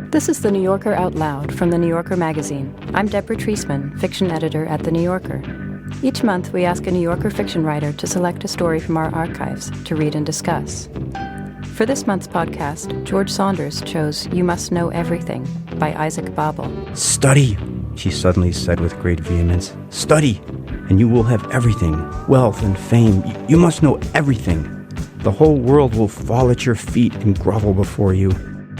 This is The New Yorker Out Loud from The New Yorker magazine. I'm Deborah Treisman, fiction editor at The New Yorker. Each month, we ask a New Yorker fiction writer to select a story from our archives to read and discuss. For this month's podcast, George Saunders chose You Must Know Everything by Isaac Babel. Study, she suddenly said with great vehemence. Study, and you will have everything, wealth and fame. You must know everything. The whole world will fall at your feet and grovel before you.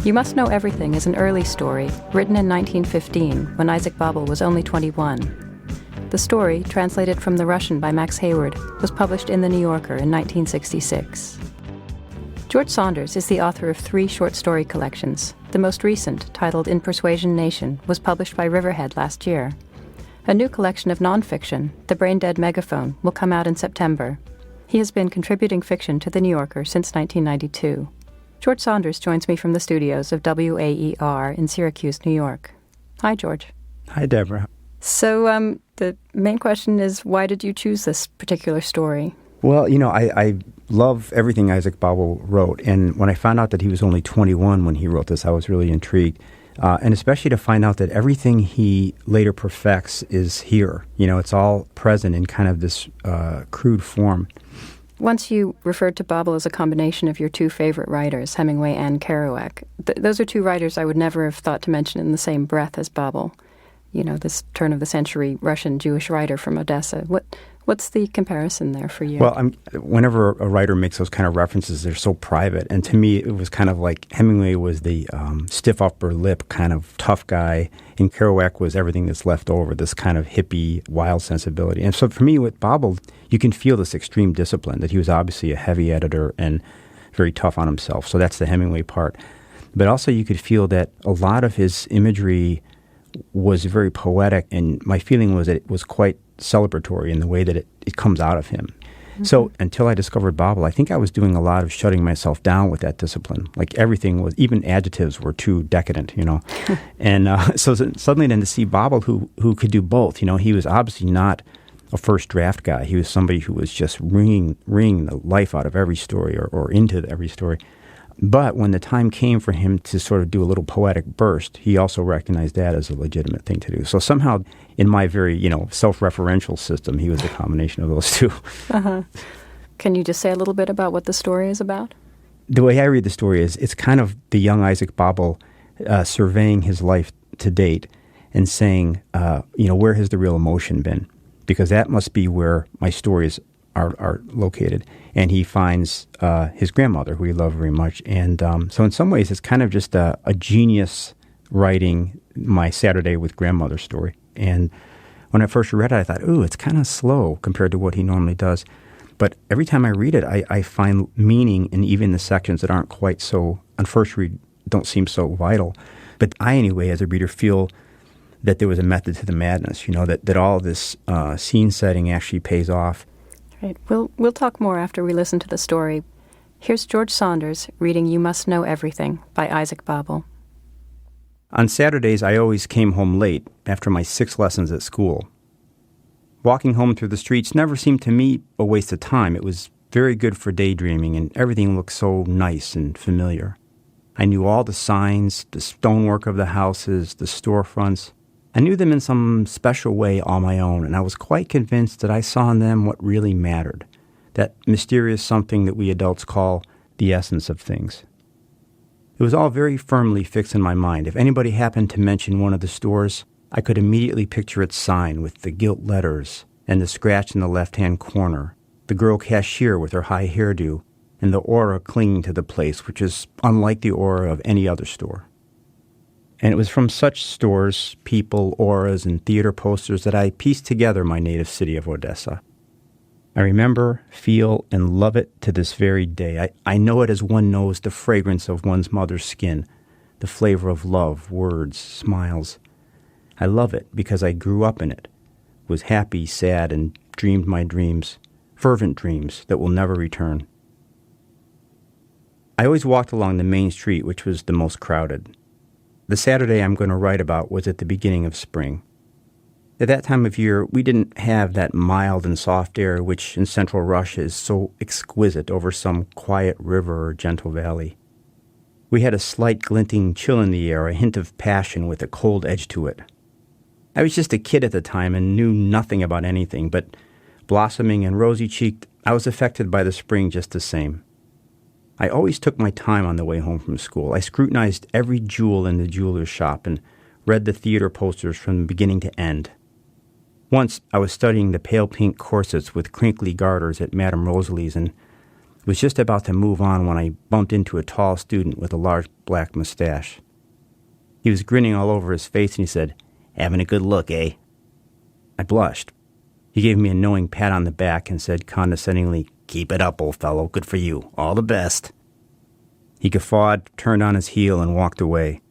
You Must Know Everything is an early story, written in 1915, when Isaac Babel was only 21. The story, translated from the Russian by Max Hayward, was published in The New Yorker in 1966. George Saunders is the author of 3 short story collections. The most recent, titled In Persuasion Nation, was published by Riverhead last year. A new collection of nonfiction, The Brain-Dead Megaphone, will come out in September. He has been contributing fiction to The New Yorker since 1992. George Saunders joins me from the studios of WAER in Syracuse, New York. Hi, George. Hi, Deborah. So, the main question is, why did you choose this particular story? Well, I love everything Isaac Babel wrote, and when I found out that he was only 21 when he wrote this, I was really intrigued, and especially to find out that everything he later perfects is here. It's all present in kind of this crude form. Once you referred to Babel as a combination of your 2 favorite writers, Hemingway and Kerouac. Those are 2 writers I would never have thought to mention in the same breath as Babel. This turn-of-the-century Russian-Jewish writer from Odessa. What's the comparison there for you? Well, whenever a writer makes those kind of references, they're so private. And to me, it was kind of like Hemingway was the stiff upper lip kind of tough guy, and Kerouac was everything that's left over, this kind of hippie, wild sensibility. And so for me, with Babel, you can feel this extreme discipline, that he was obviously a heavy editor and very tough on himself. So that's the Hemingway part. But also you could feel that a lot of his imagery was very poetic, and my feeling was that it was quite celebratory in the way that it comes out of him. Mm-hmm. So until I discovered Babel, I think I was doing a lot of shutting myself down with that discipline. Like everything was, even adjectives were too decadent, And so suddenly then to see Babel who could do both, he was obviously not a first draft guy. He was somebody who was just wringing the life out of every story or into every story. But when the time came for him to sort of do a little poetic burst, he also recognized that as a legitimate thing to do. So somehow, in my very, self-referential system, he was a combination of those 2. Uh-huh. Can you just say a little bit about what the story is about? The way I read the story is it's kind of the young Isaac Babel surveying his life to date and saying, where has the real emotion been? Because that must be where my stories are located. And he finds his grandmother, who he loved very much. And so in some ways, it's kind of just a genius writing my Saturday with Grandmother story. And when I first read it, I thought, ooh, it's kind of slow compared to what he normally does. But every time I read it, I find meaning in even the sections that aren't quite so, on first read, don't seem so vital. But I, anyway, as a reader, feel that there was a method to the madness, that all this scene setting actually pays off. Right. We'll talk more after we listen to the story. Here's George Saunders reading You Must Know Everything by Isaac Babel. On Saturdays, I always came home late after my 6 lessons at school. Walking home through the streets never seemed to me a waste of time. It was very good for daydreaming, and everything looked so nice and familiar. I knew all the signs, the stonework of the houses, the storefronts. I knew them in some special way all my own, and I was quite convinced that I saw in them what really mattered, that mysterious something that we adults call the essence of things. It was all very firmly fixed in my mind. If anybody happened to mention one of the stores, I could immediately picture its sign with the gilt letters and the scratch in the left-hand corner, the girl cashier with her high hairdo, and the aura clinging to the place, which is unlike the aura of any other store. And it was from such stores, people, auras, and theater posters that I pieced together my native city of Odessa. I remember, feel, and love it to this very day. I know it as one knows the fragrance of one's mother's skin, the flavor of love, words, smiles. I love it because I grew up in it, was happy, sad, and dreamed my dreams, fervent dreams that will never return. I always walked along the main street, which was the most crowded. The Saturday I'm going to write about was at the beginning of spring. At that time of year, we didn't have that mild and soft air which in central Russia is so exquisite over some quiet river or gentle valley. We had a slight glinting chill in the air, a hint of passion with a cold edge to it. I was just a kid at the time and knew nothing about anything, but blossoming and rosy-cheeked, I was affected by the spring just the same. I always took my time on the way home from school. I scrutinized every jewel in the jeweler's shop and read the theater posters from beginning to end. Once I was studying the pale pink corsets with crinkly garters at Madame Rosalie's and was just about to move on when I bumped into a tall student with a large black mustache. He was grinning all over his face and he said, "Having a good look, eh?" I blushed. He gave me a knowing pat on the back and said condescendingly, "Keep it up, old fellow. Good for you. All the best." He guffawed, turned on his heel, and walked away.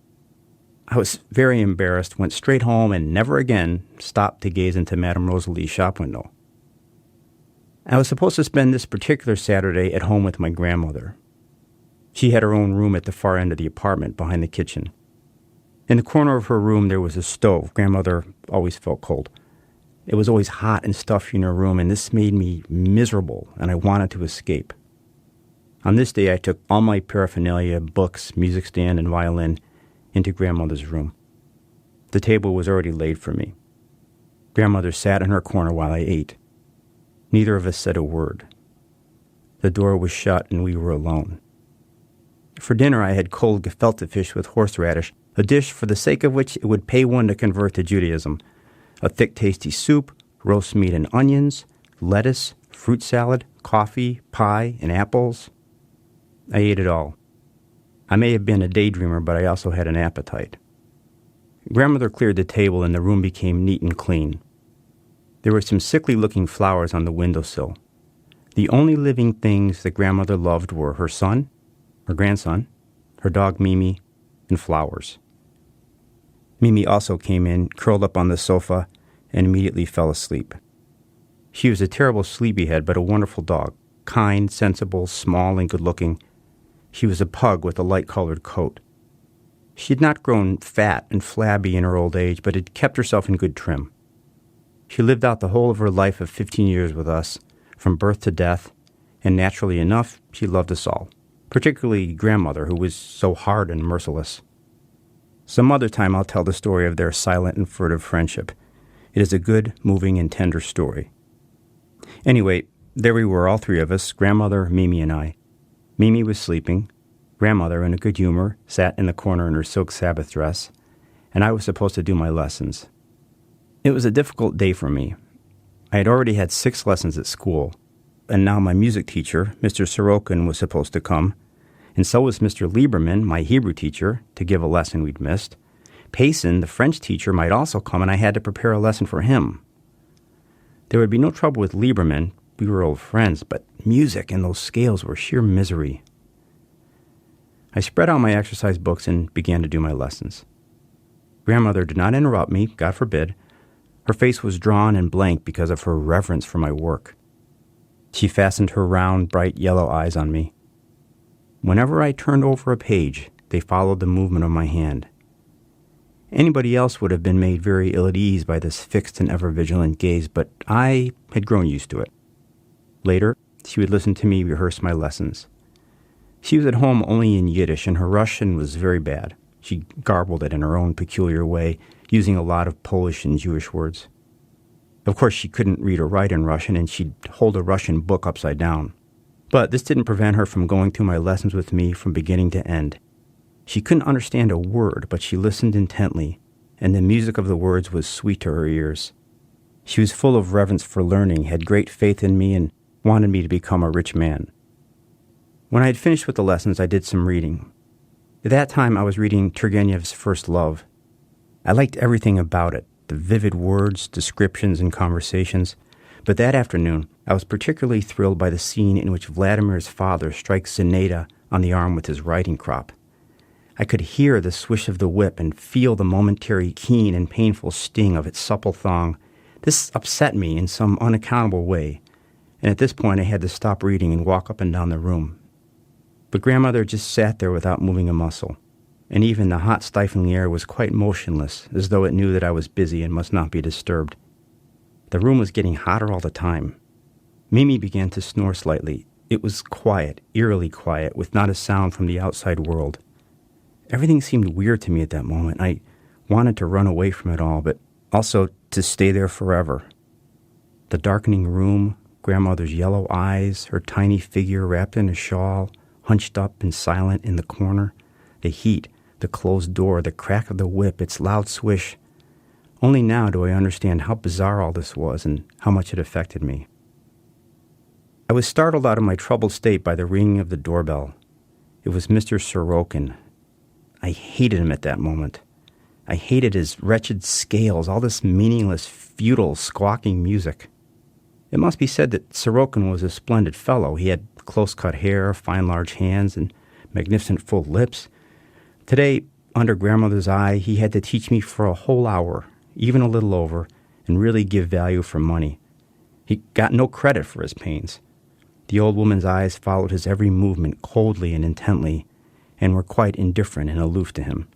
I was very embarrassed, went straight home, and never again stopped to gaze into Madame Rosalie's shop window. I was supposed to spend this particular Saturday at home with my grandmother. She had her own room at the far end of the apartment behind the kitchen. In the corner of her room there was a stove. Grandmother always felt cold. It was always hot and stuffy in her room, and this made me miserable, and I wanted to escape. On this day I took all my paraphernalia, books, music stand, and violin into Grandmother's room. The table was already laid for me. Grandmother sat in her corner while I ate. Neither of us said a word. The door was shut and we were alone. For dinner I had cold gefilte fish with horseradish, a dish for the sake of which it would pay one to convert to Judaism, a thick tasty soup, roast meat and onions, lettuce, fruit salad, coffee, pie, and apples. I ate it all. I may have been a daydreamer, but I also had an appetite. Grandmother cleared the table and the room became neat and clean. There were some sickly-looking flowers on the windowsill. The only living things that Grandmother loved were her son, her grandson, her dog Mimi, and flowers. Mimi also came in, curled up on the sofa, and immediately fell asleep. She was a terrible sleepyhead, but a wonderful dog, kind, sensible, small, and good-looking. She was a pug with a light-colored coat. She had not grown fat and flabby in her old age, but had kept herself in good trim. She lived out the whole of her life of 15 years with us, from birth to death, and naturally enough, she loved us all, particularly Grandmother, who was so hard and merciless. Some other time I'll tell the story of their silent and furtive friendship. It is a good, moving, and tender story. Anyway, there we were, all three of us, Grandmother, Mimi, and I. Mimi was sleeping. Grandmother, in a good humor, sat in the corner in her silk Sabbath dress, and I was supposed to do my lessons. It was a difficult day for me. I had already had 6 lessons at school, and now my music teacher, Mr. Sorokin, was supposed to come, and so was Mr. Lieberman, my Hebrew teacher, to give a lesson we'd missed. Payson, the French teacher, might also come, and I had to prepare a lesson for him. There would be no trouble with Lieberman. We were old friends, but music and those scales were sheer misery. I spread out my exercise books and began to do my lessons. Grandmother did not interrupt me, God forbid. Her face was drawn and blank because of her reverence for my work. She fastened her round, bright yellow eyes on me. Whenever I turned over a page, they followed the movement of my hand. Anybody else would have been made very ill at ease by this fixed and ever-vigilant gaze, but I had grown used to it. Later, she would listen to me rehearse my lessons. She was at home only in Yiddish, and her Russian was very bad. She garbled it in her own peculiar way, using a lot of Polish and Jewish words. Of course, she couldn't read or write in Russian, and she'd hold a Russian book upside down. But this didn't prevent her from going through my lessons with me from beginning to end. She couldn't understand a word, but she listened intently, and the music of the words was sweet to her ears. She was full of reverence for learning, had great faith in me, and wanted me to become a rich man. When I had finished with the lessons, I did some reading. At that time, I was reading Turgenev's First Love. I liked everything about it, the vivid words, descriptions, and conversations. But that afternoon, I was particularly thrilled by the scene in which Vladimir's father strikes Zinaida on the arm with his riding crop. I could hear the swish of the whip and feel the momentary keen and painful sting of its supple thong. This upset me in some unaccountable way, and at this point I had to stop reading and walk up and down the room. But Grandmother just sat there without moving a muscle, and even the hot, stifling air was quite motionless, as though it knew that I was busy and must not be disturbed. The room was getting hotter all the time. Mimi began to snore slightly. It was quiet, eerily quiet, with not a sound from the outside world. Everything seemed weird to me at that moment. I wanted to run away from it all, but also to stay there forever. The darkening room, Grandmother's yellow eyes, her tiny figure wrapped in a shawl, hunched up and silent in the corner, the heat, the closed door, the crack of the whip, its loud swish. Only now do I understand how bizarre all this was and how much it affected me. I was startled out of my troubled state by the ringing of the doorbell. It was Mr. Sorokin. I hated him at that moment. I hated his wretched scales, all this meaningless, futile, squawking music. It must be said that Sorokin was a splendid fellow. He had close-cut hair, fine large hands, and magnificent full lips. Today, under Grandmother's eye, he had to teach me for a whole hour, even a little over, and really give value for money. He got no credit for his pains. The old woman's eyes followed his every movement coldly and intently, and were quite indifferent and aloof to him.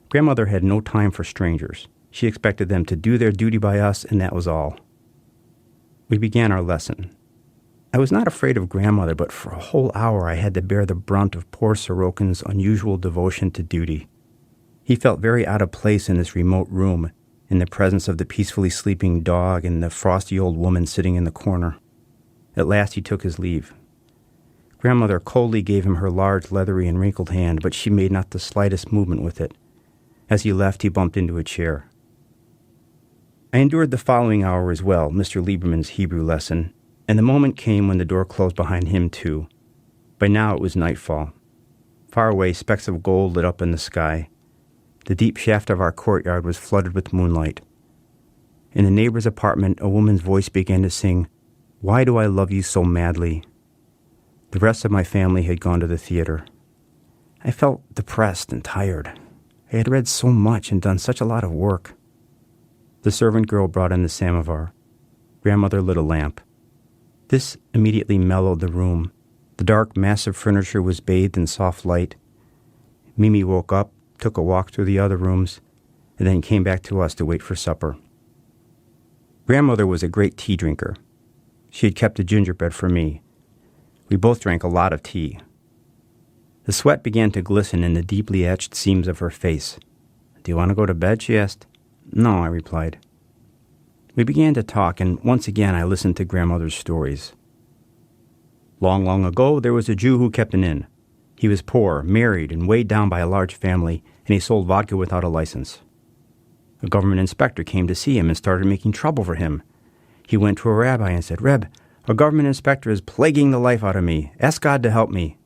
Grandmother had no time for strangers. She expected them to do their duty by us, and that was all. We began our lesson. I was not afraid of Grandmother, but for a whole hour I had to bear the brunt of poor Sorokin's unusual devotion to duty. He felt very out of place in this remote room, in the presence of the peacefully sleeping dog and the frosty old woman sitting in the corner. At last he took his leave. Grandmother coldly gave him her large, leathery, and wrinkled hand, but she made not the slightest movement with it. As he left, he bumped into a chair. I endured the following hour as well, Mr. Lieberman's Hebrew lesson, and the moment came when the door closed behind him, too. By now it was nightfall. Far away, specks of gold lit up in the sky. The deep shaft of our courtyard was flooded with moonlight. In the neighbor's apartment, a woman's voice began to sing, "Why do I love you so madly?" The rest of my family had gone to the theater. I felt depressed and tired. I had read so much and done such a lot of work. The servant girl brought in the samovar. Grandmother lit a lamp. This immediately mellowed the room. The dark, massive furniture was bathed in soft light. Mimi woke up, took a walk through the other rooms, and then came back to us to wait for supper. Grandmother was a great tea drinker. She had kept a gingerbread for me. We both drank a lot of tea. The sweat began to glisten in the deeply etched seams of her face. "Do you want to go to bed?" she asked. "No," I replied. We began to talk, and once again I listened to Grandmother's stories. Long, long ago, there was a Jew who kept an inn. He was poor, married, and weighed down by a large family, and he sold vodka without a license. A government inspector came to see him and started making trouble for him. He went to a rabbi and said, "Reb, a government inspector is plaguing the life out of me. Ask God to help me."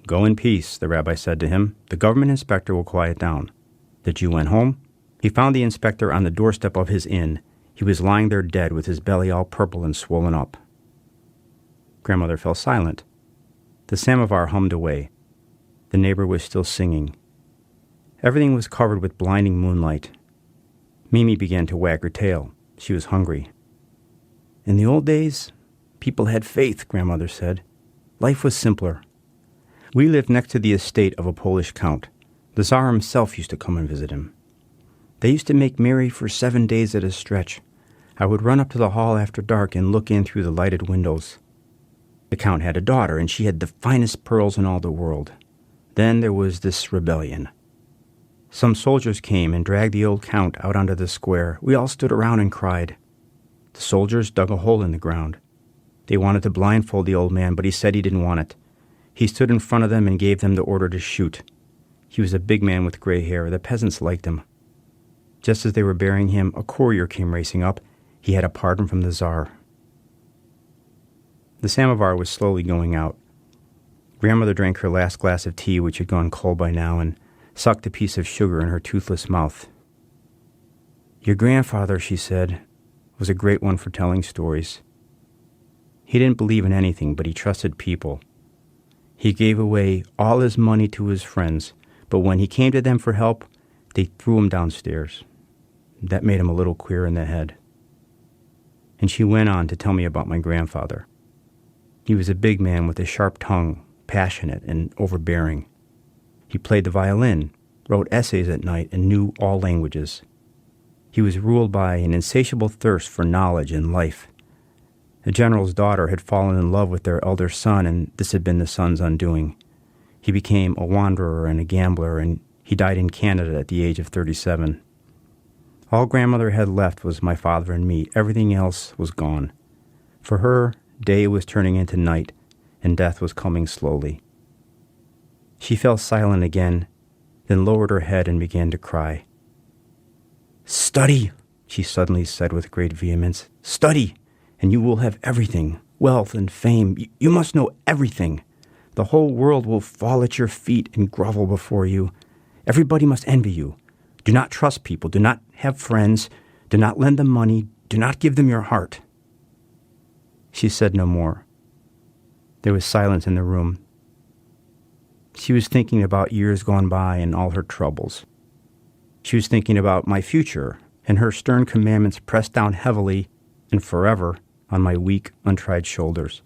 "Go in peace," the rabbi said to him. "The government inspector will quiet down." The Jew went home. He found the inspector on the doorstep of his inn. He was lying there dead with his belly all purple and swollen up. Grandmother fell silent. The samovar hummed away. The neighbor was still singing. Everything was covered with blinding moonlight. Mimi began to wag her tail. She was hungry. "In the old days, people had faith," Grandmother said. "Life was simpler. We lived next to the estate of a Polish count. The Tsar himself used to come and visit him. They used to make merry for 7 days at a stretch. I would run up to the hall after dark and look in through the lighted windows. The count had a daughter, and she had the finest pearls in all the world. Then there was this rebellion. Some soldiers came and dragged the old count out onto the square. We all stood around and cried. The soldiers dug a hole in the ground. They wanted to blindfold the old man, but he said he didn't want it. He stood in front of them and gave them the order to shoot. He was a big man with gray hair. The peasants liked him. Just as they were burying him, a courier came racing up. He had a pardon from the Tsar. The samovar was slowly going out. Grandmother drank her last glass of tea, which had gone cold by now, and sucked a piece of sugar in her toothless mouth. "Your grandfather," she said, "was a great one for telling stories. He didn't believe in anything, but he trusted people. He gave away all his money to his friends, but when he came to them for help, they threw him downstairs. That made him a little queer in the head." And she went on to tell me about my grandfather. He was a big man with a sharp tongue, passionate and overbearing. He played the violin, wrote essays at night, and knew all languages. He was ruled by an insatiable thirst for knowledge and life. A general's daughter had fallen in love with their elder son, and this had been the son's undoing. He became a wanderer and a gambler, and He died in Canada at the age of 37. All grandmother had left was my father and me. Everything else was gone. For her, day was turning into night, and death was coming slowly. She fell silent again, then lowered her head and began to cry. "Study," she suddenly said with great vehemence. "Study, and you will have everything, wealth and fame. You must know everything. The whole world will fall at your feet and grovel before you. Everybody must envy you. Do not trust people. Do not have friends. Do not lend them money. Do not give them your heart." She said no more. There was silence in the room. She was thinking about years gone by and all her troubles. She was thinking about my future, and her stern commandments pressed down heavily and forever on my weak, untried shoulders.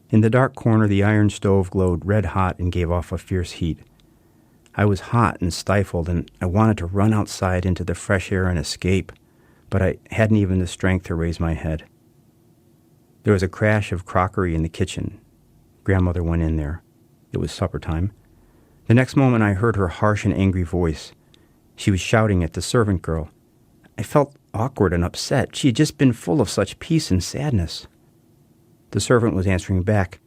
In the dark corner, the iron stove glowed red hot and gave off a fierce heat. I was hot and stifled, and I wanted to run outside into the fresh air and escape, but I hadn't even the strength to raise my head. There was a crash of crockery in the kitchen. Grandmother went in there. It was supper time. The next moment I heard her harsh and angry voice. She was shouting at the servant girl. I felt awkward and upset. She had just been full of such peace and sadness. The servant was answering back.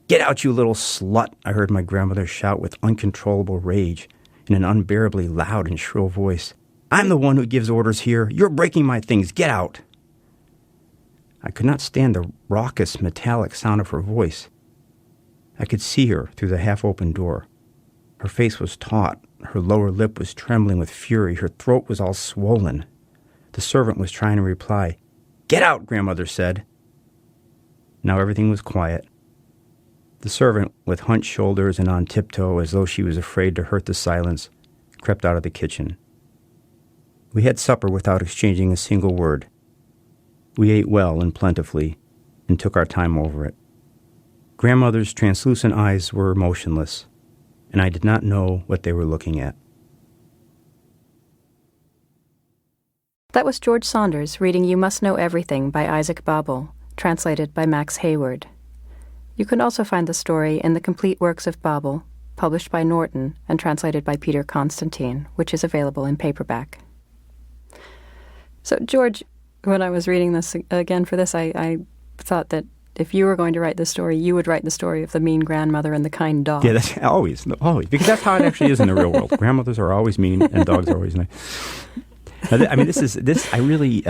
"Get out, you little slut," I heard my grandmother shout with uncontrollable rage in an unbearably loud and shrill voice. "I'm the one who gives orders here. You're breaking my things. Get out." I could not stand the raucous, metallic sound of her voice. I could see her through the half-open door. Her face was taut. Her lower lip was trembling with fury. Her throat was all swollen. The servant was trying to reply. "Get out," grandmother said. Now everything was quiet. The servant, with hunched shoulders and on tiptoe as though she was afraid to hurt the silence, crept out of the kitchen. We had supper without exchanging a single word. We ate well and plentifully, and took our time over it. Grandmother's translucent eyes were motionless, and I did not know what they were looking at. That was George Saunders reading You Must Know Everything by Isaac Babel, translated by Max Hayward. You can also find the story in The Complete Works of Babel, published by Norton and translated by Peter Constantine, which is available in paperback. So, George, when I was reading this again for this, I thought that if you were going to write the story, you would write the story of the mean grandmother and the kind dog. Yeah, that's always, because that's how it actually is in the real world. Grandmothers are always mean and dogs are always nice. Now, I really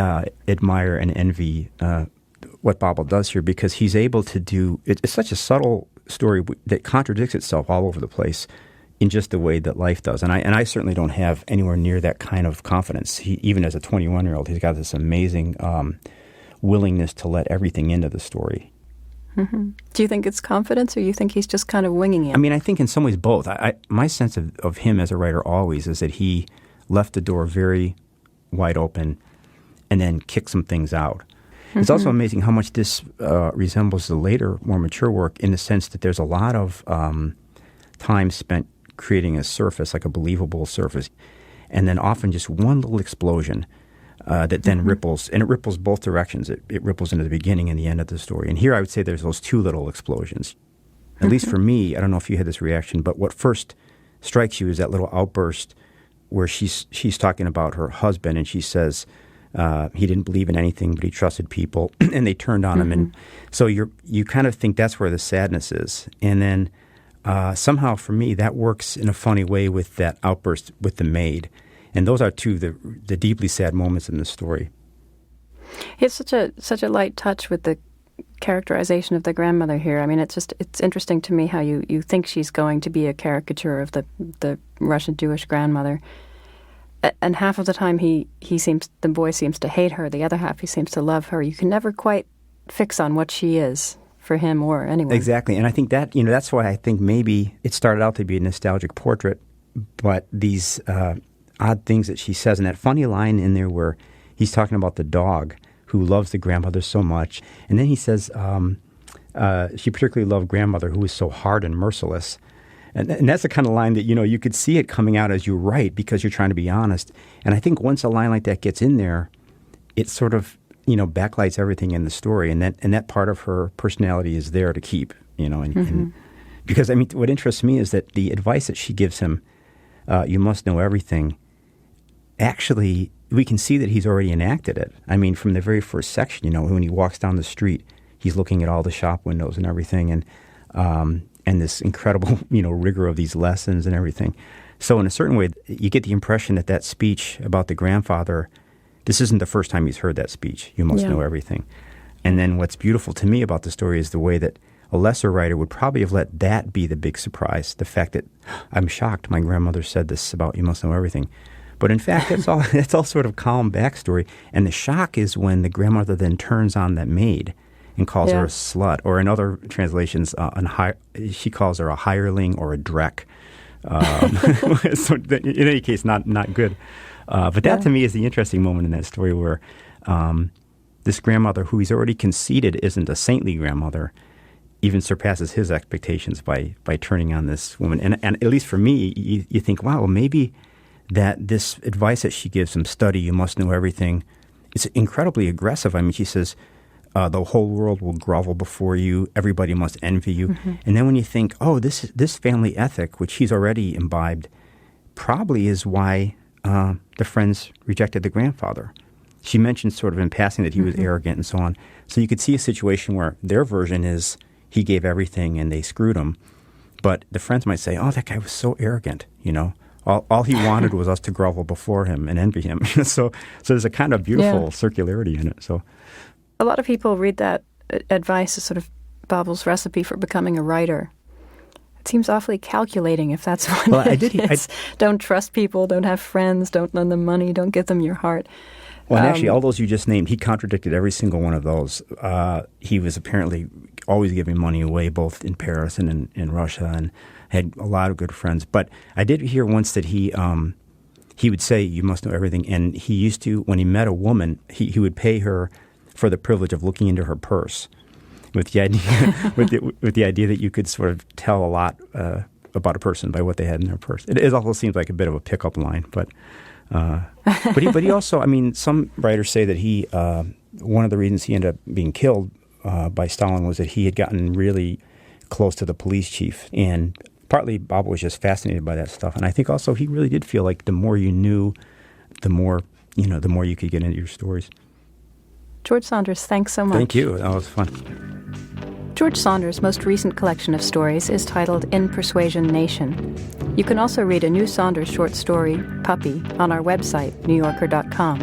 admire and envy what Babel does here, because he's able to do, it's such a subtle story that contradicts itself all over the place in just the way that life does. And I certainly don't have anywhere near that kind of confidence. Even as a 21-year-old, he's got this amazing willingness to let everything into the story. Mm-hmm. Do you think it's confidence, or you think he's just kind of winging it? I mean, I think in some ways both. My sense of him as a writer always is that he left the door very wide open and then kicked some things out. Mm-hmm. It's also amazing how much this resembles the later, more mature work, in the sense that there's a lot of time spent creating a surface, like a believable surface, and then often just one little explosion that then ripples, and it ripples both directions. It ripples into the beginning and the end of the story. And here I would say there's those two little explosions. At least for me, I don't know if you had this reaction, but what first strikes you is that little outburst where she's talking about her husband, and she says he didn't believe in anything, but he trusted people, and they turned on him. And so you kind of think that's where the sadness is. And then somehow for me, that works in a funny way with that outburst with the maid. And those are two of the deeply sad moments in the story. It's such a light touch with the characterization of the grandmother here. I mean, it's interesting to me how you think she's going to be a caricature of the Russian Jewish grandmother. And half of the time the boy seems to hate her. The other half he seems to love her. You can never quite fix on what she is for him or anyone. Exactly. And I think that, that's why I think maybe it started out to be a nostalgic portrait, but these odd things that she says, and that funny line in there where he's talking about the dog who loves the grandmother so much, and then he says she particularly loved grandmother who was so hard and merciless. And that's the kind of line that, you could see it coming out as you write because you're trying to be honest. And I think once a line like that gets in there, it sort of, backlights everything in the story. And that part of her personality is there to keep, and because, what interests me is that the advice that she gives him You Must Know Everything, actually, we can see that he's already enacted it. I mean, from the very first section, when he walks down the street, he's looking at all the shop windows and everything, and this incredible, rigor of these lessons and everything. So in a certain way, you get the impression that speech about the grandfather, this isn't the first time he's heard that speech, You Must Know Everything. And then what's beautiful to me about the story is the way that a lesser writer would probably have let that be the big surprise, the fact that, I'm shocked my grandmother said this about You Must Know Everything. But in fact, it's all sort of calm backstory. And the shock is when the grandmother then turns on that maid and calls her a slut, or in other translations, she calls her a hireling or a dreck. So in any case, not good. But that to me is the interesting moment in that story where this grandmother, who he's already conceded isn't a saintly grandmother, even surpasses his expectations by turning on this woman. And at least for me, you think, wow, well, maybe that this advice that she gives him, study, you must know everything, is incredibly aggressive. I mean, she says, the whole world will grovel before you, everybody must envy you. Mm-hmm. And then when you think, oh, this family ethic, which he's already imbibed, probably is why the friends rejected the grandfather. She mentioned sort of in passing that he was arrogant and so on. So you could see a situation where their version is he gave everything and they screwed him. But the friends might say, oh, that guy was so arrogant, All he wanted was us to grovel before him and envy him. So there's a kind of beautiful circularity in it. So a lot of people read that advice as sort of Babel's recipe for becoming a writer. It seems awfully calculating if that's what it is. Don't trust people, don't have friends, don't lend them money, don't give them your heart. Well, and actually, all those you just named, he contradicted every single one of those. He was apparently always giving money away, both in Paris and in Russia, and had a lot of good friends. But I did hear once that he would say, you must know everything. And he used to, when he met a woman, he would pay her for the privilege of looking into her purse, with the idea with the idea that you could sort of tell a lot about a person by what they had in their purse. It also seems like a bit of a pickup line, but he also, I mean, some writers say that he one of the reasons he ended up being killed by Stalin was that he had gotten really close to the police chief, and partly Babel was just fascinated by that stuff, and I think also he really did feel like the more you knew, the more you could get into your stories. George Saunders, thanks so much. Thank you. That was fun. George Saunders' most recent collection of stories is titled In Persuasion Nation. You can also read a new Saunders short story, Puppy, on our website, newyorker.com.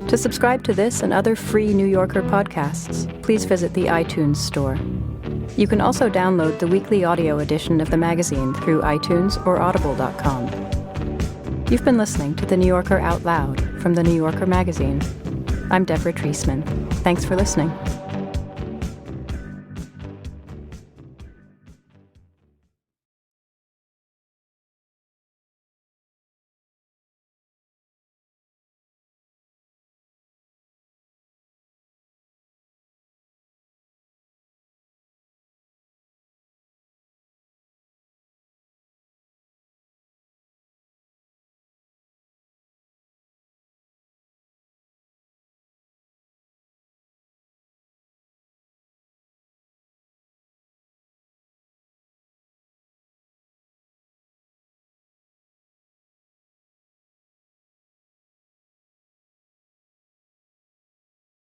To subscribe to this and other free New Yorker podcasts, please visit the iTunes store. You can also download the weekly audio edition of the magazine through iTunes or audible.com. You've been listening to The New Yorker Out Loud from The New Yorker magazine. I'm Deborah Treisman. Thanks for listening.